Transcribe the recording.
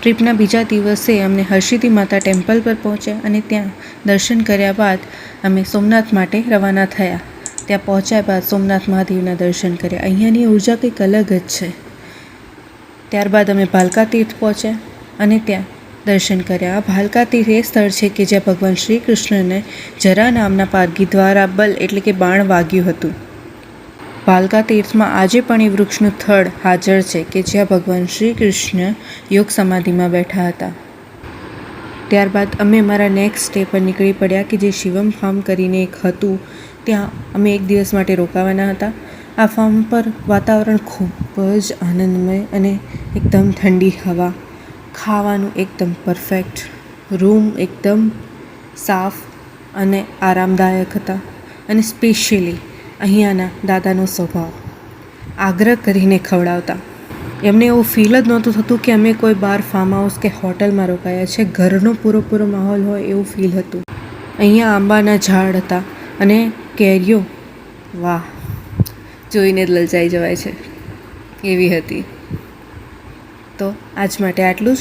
ટ્રીપના બીજા દિવસે અમને હરસિદ્ધિ માતા ટેમ્પલ પર પહોંચ્યા અને ત્યાં દર્શન કર્યા બાદ અમે સોમનાથ માટે રવાના થયા. ત્યાં પહોંચ્યા બાદ સોમનાથ મહાદેવના દર્શન કર્યા. અહીંયાની ઉર્જા કંઈક અલગ જ છે. ત્યારબાદ અમે ભાલકા તીર્થ પહોંચ્યા અને ત્યાં દર્શન કર્યા. આ ભાલકા તીર્થ એ સ્થળ છે કે જ્યાં ભગવાન શ્રી કૃષ્ણને જરા નામના પારગી દ્વારા બલ એટલે કે બાણ વાગ્યું હતું. ભાલકા તીર્થમાં આજે પણ એ વૃક્ષનું થડ હાજર છે કે જ્યાં ભગવાન શ્રી કૃષ્ણ યોગ સમાધિમાં બેઠા હતા. ત્યારબાદ અમે અમારા નેક્સ્ટ સ્ટે પર નીકળી પડ્યા કે જે શિવમ ફાર્મ કરીને એક હતું. ત્યાં અમે એક દિવસ માટે રોકાવાના હતા. આ ફાર્મ પર વાતાવરણ ખૂબ જ આનંદમય અને એકદમ ઠંડી હવા, ખાવાનું એકદમ પરફેક્ટ, રૂમ એકદમ સાફ અને આરામદાયક હતા. અને સ્પેશિયલી અહીંયાના દાદાનો સ્વભાવ આગ્રહ કરીને ખવડાવતા. એમને એવું ફીલ જ નહોતું થતું કે અમે કોઈ બહાર ફાર્મ હાઉસ કે હોટલમાં રોકાયા છે. ઘરનો પૂરો માહોલ હોય એવું ફીલ હતું. અહીંયા આંબાના ઝાડ હતા અને કેરીઓ, વાહ, જોઈને જ લલચાઈ જવાય છે એવી હતી. તો આજ માટે આટલું જ.